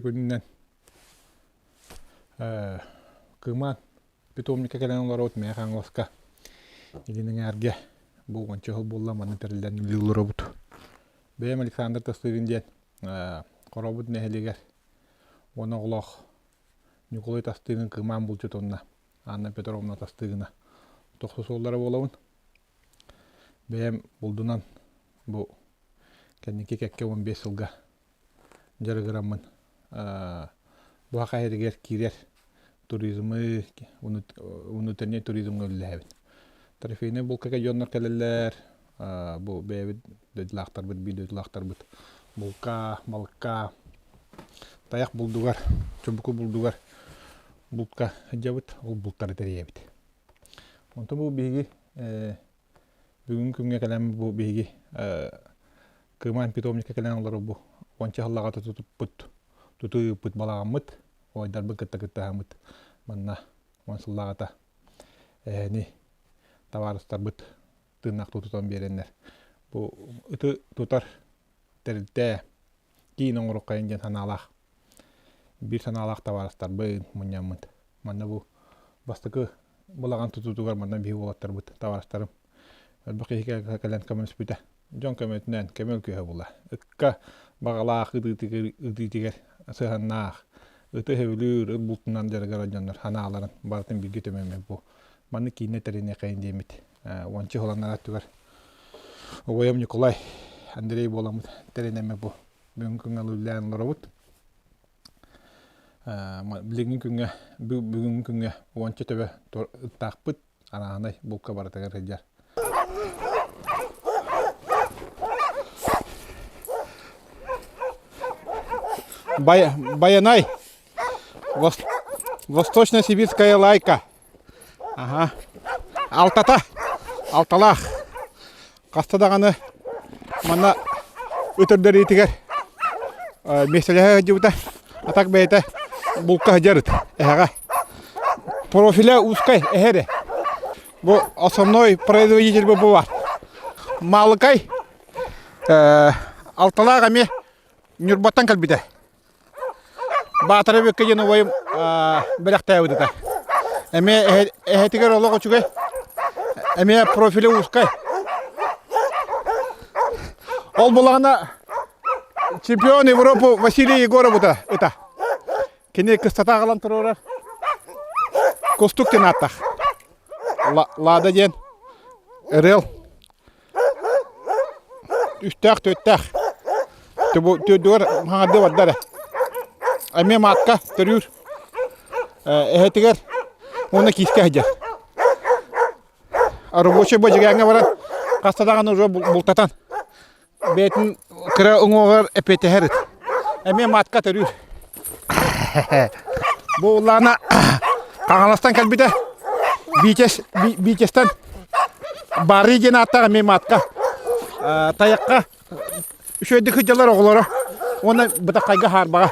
күннен кыман питомника келен олар от механ оска илинен арге бу гончо болла маны терилден лулуробут бем Александр Тастыгын ден коробут нехелигер оны олох Николай Тастыгын кыман булчу тонна Анна Петровна Тастыгына тохсу солдары болабын бем булдунан бу кенники кекке 15 жылга жарыгырамын бу хакайрыгер кирер туризмы унутене туризмга үлләбит тарифине бул кага жоннор келелер бу бебит дөдлактар бит бидöдлактар бит булка малка таяк булдугар чөбүкү булдугар булка жабыт ол бултар теребит онто бу биги бүгүн күнгө келем бу биги кыман питомника келен олар бу онча халлага тутуп пут балагамыт ойдар быкытта-кыттаамыт манна онсуллагата ни товарыстар быт тыннак тутутан береннер бу ыты тутар терилте кийин оңорукка инген санаалах бир санаалах товарыстар быын муньямыт манна бу бастыкы булаган тутутугар манна бии болаттар быт товарыстарым бакыйка кален каменс бүтө жон каметнен кемел күйө була ыкка багалаах ыдытыгер сыханнаах ыты хевлүр бултунан жаргара жандар ханааларын бартын билги төмөмө бу маны кине терине кайын демит ончы холаннар аттыгар Оям Николай Андрей боламыт теринеме бу бүгүнкү алуулан лоробут бүгүнкү күнгө ончы төбө тақпыт анаандай булка бартагар хеджар Баянай, Восточно-Сибирская лайка. Ага. Алталах. Кастадаганы мана өтөрдөр итигер. Меселеге жибута. Атак бейте булка жарыт. Эга. Профиля узкай эхере. Бу основной производитель бу бар. Малыкай. Алталага ме Нюрбаттан калбиде. Батары бекке жена ойым белекте өдүтө. Эме эхетигер олого чугай. Эме профили узкай. Ол булагана чемпион Европы Василий Егоров это. Кене кыстата калан турурар. Костуктен аттах. Лада ден. Рел. Үстак төттак. Төдөр хаңады бардары. Эме матка төрүр. Эхетигер оны киске хаджар. Рабочий божиганга бара кастадаган уже бултатан. Бетин кыра оңогор эпетехерит. Эме матка төрүр. Бу улана Кагаластан калбиде. Бичестен бары ген аттага эме матка. Таякка үшөйдү кыжалар оголоро. Оны бытакайга харбага.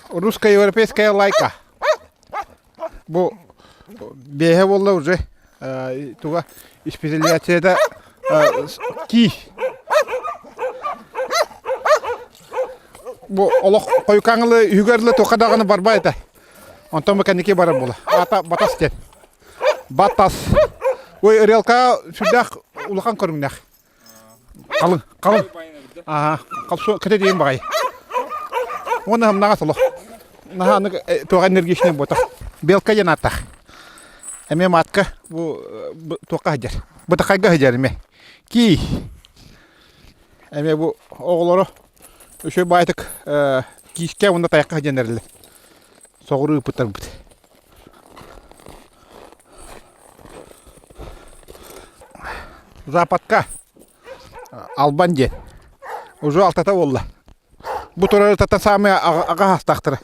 Русская европейская лайка. Бу беге болла уже туга специализацияда ки. Бу олох койкаңлы үгөрлө токадаганы барбай эте. Онтон меканике бара бола. Батас тен. Батас. Ой, релка сүдак улахан көрүңнак. Калын. Ага, калсо кете дейин багай. Оны хамнага солох. Наханы тоға энергичный бота. Белка янатах. Эме матка бу тоқа хаджар. Бутакайга хаджар эме. Ки. Эме бу оголоро өшө байтык киске онда таякка хаджанерле. Согуру путар бут. Западка Албанде. Уже алтата болла. Бу турары тата самые ага хастактыры.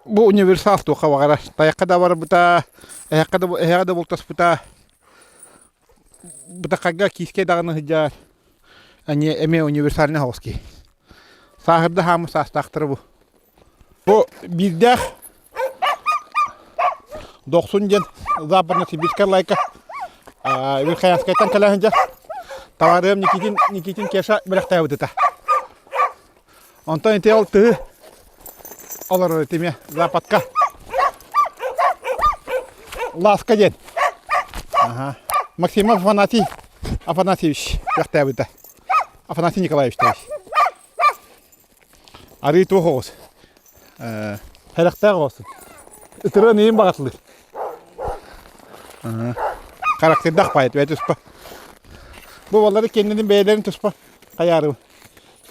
Бу универсал тоқа багара. Таякка да бар бута, эхада болтас бута. Бута кайга киске даганы хыжар. Ани эме универсальный хауски. Сахырда хамы састактыры бу. Бу бирдах 90 жен Западно-Сибирская лайка. Верхоянскайтан калахынжа. Товарым Никитин Кеша белекте өдүтө. Онтон ите ол тыы олар өтеме западка. Ласка ден. Максим Афанасьевич, яхтабыта. Афанасий Николаевич товарищ. Арый туғыз. Характар olsun. Itırı neyin bağıtlı? Karakteri dağpayet ve tüspa. Bu vallahi kendinin beylerini tüspa. Kayarım.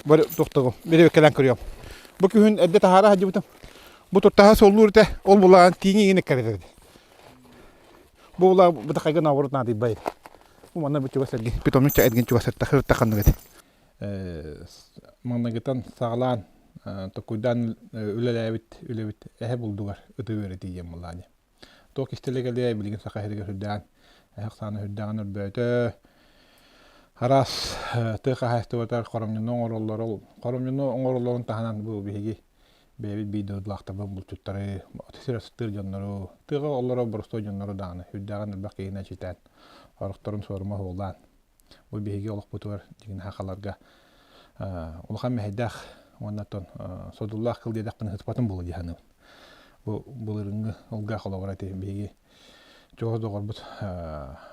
Böyle doktorum. Bir ökelen kırıyorum. Bu köyün edde tahara hacı butum. Bu tuttaha solluğur te. Ol bulan tini yine karederdi. Bu ulan bu da kaygın avurut nadı bayır. Bu manna bir çuva sergi. Pitomluk edgin çuva sergi. Takır takandı gedi. Manna gitan sağlan. Tokuydan ülebit ehe buldular. Ötü veri diyeceğim vallahi. Tok istelegeliye bilgin saka herge hüddan. Ehsana hüddan örbötü. Haras tıqa haysta vatar qoromnyno oңороллорун tahanan bu bihigi bebi bidodlaqta bu tuttары otesira sıtır jonnoru tıqa ollara bursto jonnoru dağını hüddagan baqiyina çitan orqtorun sorma oldan bu bihigi oluq butur digin haqalarga ulqan mehdaq onnaton sodullah qıl dedaqın hıtpatın bulu dihanı bu bulurungu olga qolawarati bihigi çoğu doğurbut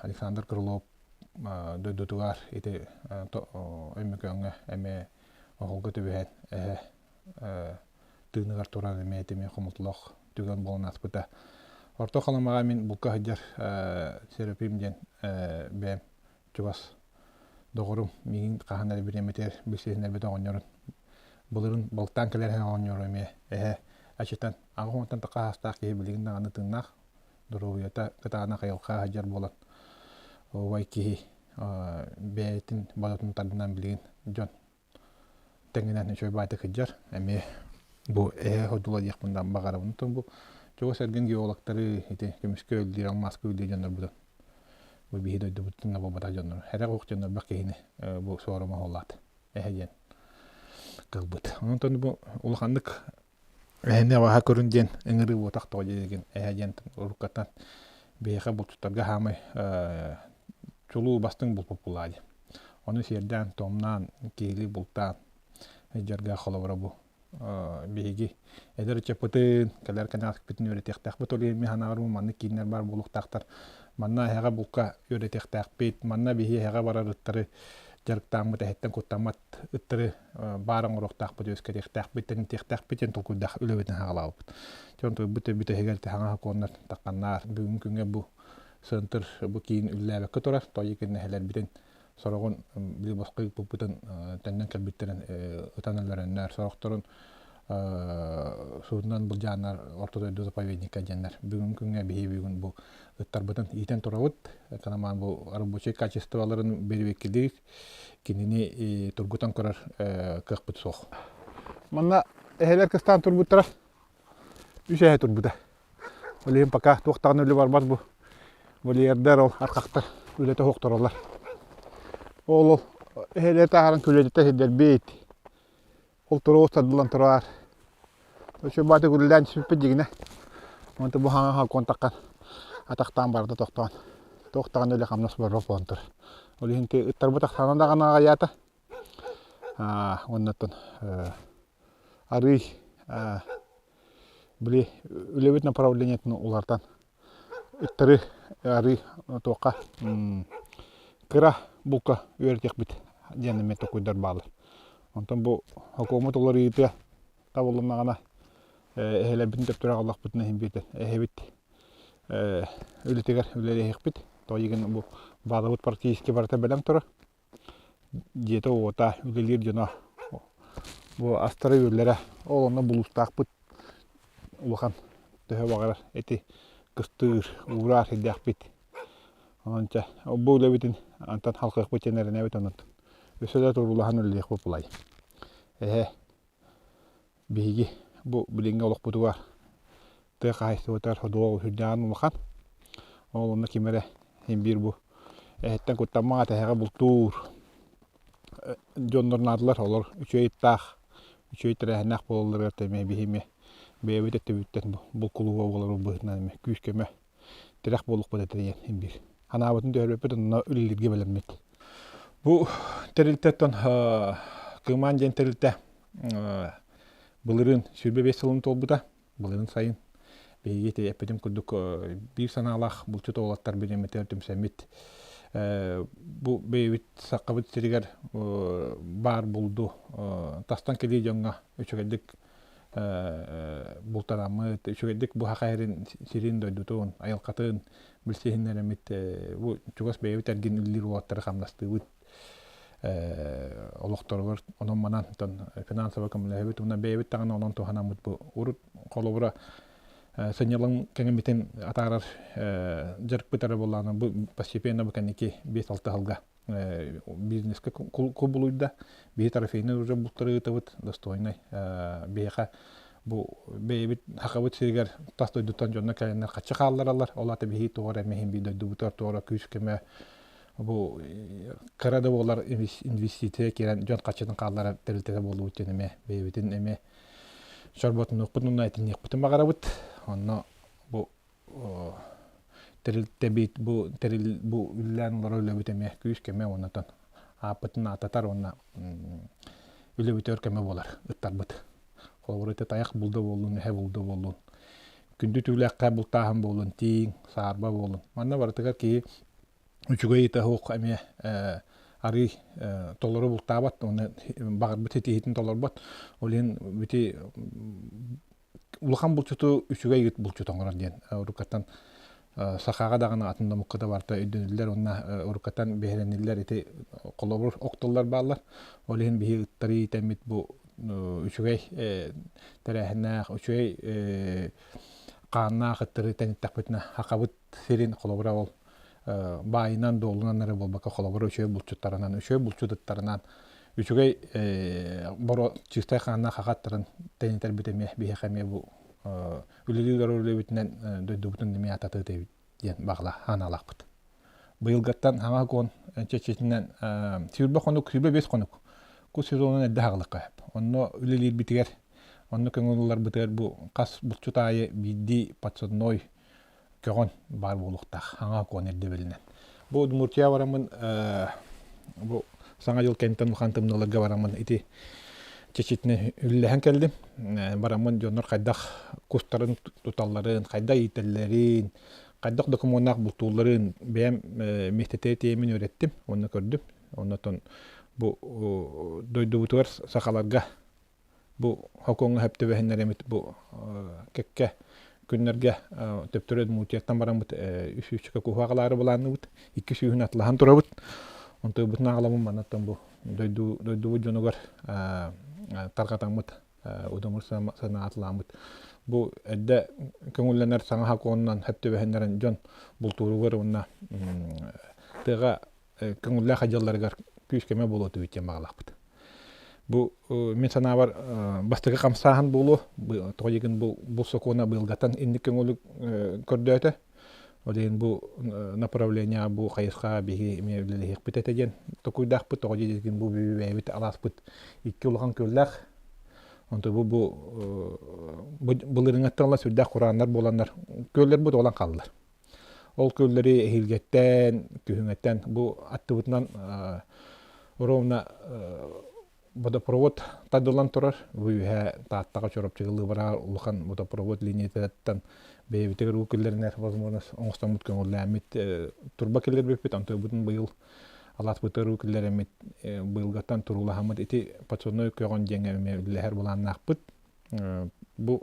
Alexander Krylov dödütügar ite ömükönge eme oğulga tübühen tığınıgar turan eme eteme xumutloq tügön bolun aspıta. Orta qalamağa min bulka hıcar serapimden bem çuvas doğurum migin qahanları bir emeter bilsesiner bete oğonyorun. Bulurun boltan kelerhen oğonyor eme açıtan ağontan taqa hastaq kehi biliginden anı tığınaq duruyata kıtağına qayılqa hıcar bolan. Waikihi beetin balatun tadından bilgin John tenginen şöyle bayta kıcar emi bu hodula yakından bagara bunun bu çoğu sergin geologları ite kemiske öldür almaz öldür canlar bu bu bir hido dubutun bu bata canlar her ok canlar bakayını bu soruma hollat ehen kılbıt onun bu ulhandık ne var hakurunjen engri bu takto degen ehen urukatan beha bu tutarga hamay Çoluğu bastın bul populadı. Onu serden tomnan kili bultan jarga xolawra bu. Bigi eder çapıtın kadar kanak bitin öğretek bu toli mi hanar bu manne kinler bar buluk taktar. Manna hega bulka öğretek bit manna bihi hega barar ıttırı jarktan mı tehetten kutamat ıttırı barang orok bu öskerek bitten bitten tokudah ölevetin hagalaw. Çonto bite hegelte hanga konnar takannar bugünküne bu Sentır bu kiin üllebe katora toyıkın neheler bitin soruğun bir başka puputan tenden kalbitlerin utananlarınlar soruqtorun suundan buljanlar ortada düz payvenika jannar bugünküne bugün bu ıttarbatın iten torawut kanaman bu arabuşe kachistvaların beribekildi kinini turgutan korar kıqbıt soq manna eheler kıstan turbuttaraüşe turbuta olayım paka toqtağın ölü barbar bu Volierder ol arkakta ülete hoqtorlar. Ol eheler taharan külete heder beit. Ol toro sadılan torar. Şu batı gülden süpüdigine. Onta bu hanga kontakkan. Ataktan barda toqtan. Toqtan öyle kamnas bar ropontur. Ol hinte ıttar bu taktan da kana gayata. Onnatın arı bile ülebet направлениятын улардан Ittari ari toqa kira bulka öğretek bit janime tokuyдар bağlı. Ondan bu hukumet olar ite tabulunagana ehele bin teptura Allah bitne himbite ehebit ületiger ülelehik bit toyigin bu Bağdavut Partiyski barta belem tura jeta ota ülelir jona bu astara ürlere olonna bulustaq bit ulakan tehe bağırar eti kıstır, uğrar hidyak bit. Onca, bu levitin antan halkı bitenleri ne bit onundan. Üsede turulahan ölleyik populay. Bihigi, bu bilinge oluk budu var. Tıqa haysti otar huduğa hüddan ulaqan. Oğlunda kimere himbir bu. Ehetten kuttammağa teheğe bultur. Jondorun adılar olur. Üçü ittaq. Üçü ittirehennak bolulur örteme bihime. Beyabit ettebitten bu kuluğa oğlar bıhınan küskeme direk boluk bada diyen himbir. Hanabatın dörbepe ona ülilirge belenmet. Bu teriltetten kıman jen terilte Былырын сүрбе 5 сылын толбута, былырын сайын. Бейгеті әппедім күрдік бір саналақ бұлчы тоғылаттар береметер түмсәмет. Бұл бейбіт саққабыт сірігер бар бұлду. Тастан келей жоңға үшігедік бұлтарамыт, үшігедік бұл хақайрын сирин дойдутуын, айылқатын білсейінер әмет. Бұл чугас бейбіт әрген үлілер олаттары қамдасты бұд. Олықтарығыр, оның манан финансовы көмілі өбіт. Оны бейбіт тағын оның туғанамыд бұл ұрыт қолыбыра Сынялың кәңімбетін атарар жарық бітары болағына бұл постепенно бұкәнеке 5-6 ғылға бизнеске көбілуйда. Бей тарафейні уже бұлттары ұтывыт достойнай. Бейқа бұл бейбіт хақабыт сергер тас дойдуттан жонна кәлінер қатшы қалылар алар. Олаты бейі тоғыр әмейін бей дойду бұтар тоғыра күйіскеме бұл қырады болар инвестиция керен жон қатшының қалылары тәрілтері болу өттенеме бейбітін әме Шарбатын оқпын ұнна әтіліне құпытын бағара бұд. Онна бұл тәрілтебейт, бұл үлілән ұлар өлі бүтеме күйіс кеме оннатан. Апытын ататар онна өлі бүті өркеме болар, ұттар бұд. Қолғыр өте таяқ бұлды болуын, әе бұлды болуын. Күнді түләққа бұлтағын болуын, тиң, сарба болуын. Манна барытығар кейі үчігі еті хоқ әме ары толыры бұлтабат, оны бағыр бұт етейетін толыр бат. Олен бүті ұлыған бұлчыты үсіге егіт бұлчыты оңырар ден. Ұрықаттан сақаға дағына атында мұққыда барта өйдөнілер, онына ұрықаттан бейренілер еті қолабыр оқтылар бағылар. Олен бейі ұттары етемет бұл үсіге тәрәхінақ, үсіге қаннақ ұттары тәнеттақ бұтына хақабыт серен қолабыра ол. Байынан долунан әрі болбақа қолабыр үшөй бұлчыттарынан, үшөй бұлчыдыттарынан, үшөй боро чистай қанна қағаттарын тәнетер бітеме бейхәме бұл үлілілер өрлі бітінен дөйді бұтын деме ататы дейін бағыла аналақ бұт. Бұйылғаттан аңа қон чәчетінен сүйірбі қонық, сүйірбі 5 қонық. Құл сезонын әдді ағылық қайып. Оны үлілер бітігер, оны көңілілер бітігер бұл қас бұлчыт айы бейді патсадной көғын бар болуқтақ, аңа көң әрді білінен. Бұл Удмуртия барамын, бұл саңа жыл кәнттен ұлған тымныларға барамын, еті чечетіне үліліген кәлдім. Барамын жоныр қайдақ көстарын тұталарын, қайдақ етелерін, қайдақ документақ бұлтуларын бәйім мектете теймін өреттім, оны көрдім. Оннан бұл дойды бұтығар сақаларға, бұл хокоңы әпті бәхінлер емет бұл кәкке күннерге төптөрөд мутияттан барамыт үсүчкө кухагылары буланы бут 2 сүйүн атлахан турабыт онто бутун агаламын манаттан бу дойду жонугар таргатамыт удумур сана атламыт бу эдде көңүлленер саңа хаконнан хептебехеннерен жон бултуругар онна тыга көңүлле хажалларгар күскеме болоту битен багалакпыт. Бу мен сана бар бастыгы камсахан болу тоогин бу сокона былгатан инди көңүлү көрдөтө. Олен бу направление бу кайыска биги мевлеле хипететеген токуйдакпыт тоогин бу бебит аласпыт 2 улган көллак. Онто булырың аттанла сүрдә Кураннар боланнар көллөр бу olan калдылар. Ол көллери хилгеттен, күһүңеттен бу аттыбытынан ровна водопровод тадылан турар. Буйха тааттага чорып чыгылы бара улхан водопровод линияттан бебитер укеллернер возможность оңстамут көңүлләмит турба келер бепет анты бутун быйыл алат бутер укеллеремит быйылгаттан турулахамыт ити патсоной көгөн жеңеме лехер буланнакпыт. Бу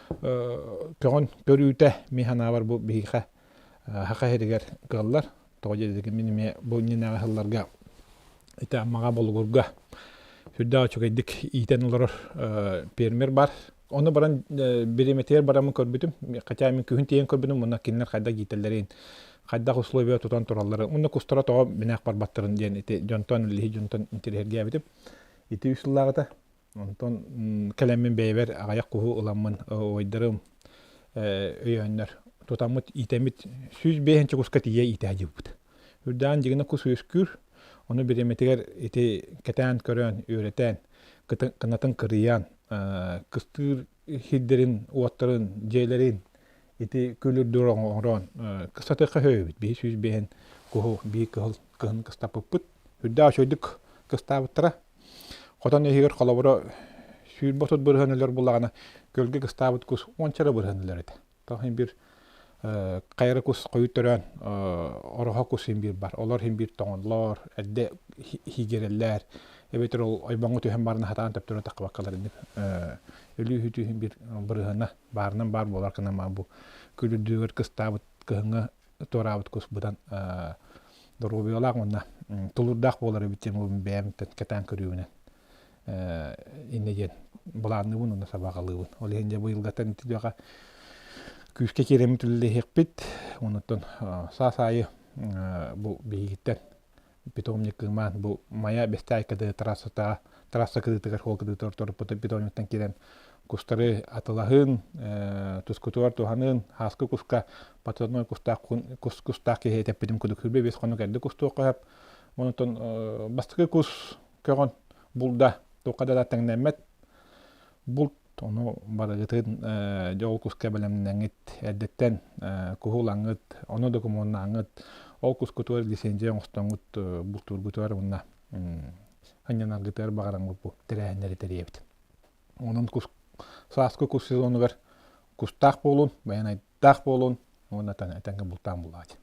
көгөн көрүүтэ механа бар бу бийха хакайдыгер кыллар тоожедеги миниме бу нина хылларга ите мага болгурга сүдда чөгөйдик итен улар пермер бар. Оны баран береметер барамын көрбүтүм. Кача мен күн тиен көрбүнүм. Мына кинлер кайда гителлерин, кайда условия тутан тураллары. Мына кустара тоо бинак бар баттырын ден ите жонтон лихи жонтон интерьерге битип. Ите усуллагата. Онтон келеммен бейбер агаяк куху уламмын ойдырым өйөннөр. Тутамыт итемит сүз бехенче куска тие ите ажыбыт. Үрдан жигине кусускүр. Оны береметер ите кетен көрөн үйрөтен, кынатын кырыян кыстыр хиддерин уаттарын жейлерин ити күлүр дурон кыстаты кахөбүт би сүз бен куху би кыл кын кыстапыппыт үрдө шойдук кыстабыттыра хотон эгер колобура сүйір ботот бұрғанылар бұлағына көлге кыстабыт кус ончара бұрғанылар еді. Тоқын бір қайры кус қойы түрен орға кус бір бар. Олар бір тоңылар, әдді хигерелер. Эбетер ол ойбаңы түйен барына хатаан төптөрі тақы баққалар едіп. Өлі үйтүйін бір бұрғана барынан бар болар кынама бұл. Күлі кыстабыт кыһыңа торабыт кус бұдан дұрғыбиолақ мұнна. Тұлырдақ болар өбіттен өбін бәйімтен кәтан көріуінен. Иннеген бұлағыны бұн, оны сабағалы бұн. Ол енде бұйылғаттан түдіға күшке керемі түлі хекпет. Онытын сасайы бұл бейгіттен питомник кыгман бұл мая бестай кады трасса кады тыгар хол кады торып бұты питомниктен керен кустары атылағын, тұскутуар туғанын, хаскы куска патроной кустақ кеге тәппедім күді күрбе бес қону кәді кустуы қойып. Онытын бастықы кус көғын бұлда тоқада да тәңнәмет бұлт оны барығытын жол куска бәлемнен әдеттен күхул аңыт, оны документна аңыт, ол кускутуар лисенжен ұстаңыт бұлтур күтуар мұнна ханянар гытар бағаран бұлпу тірәхіндері тәребіт. Оның саскы кус сезоны бар кустақ болуын, баян айттақ болуын, оны тәңгі бұлтан бұлады.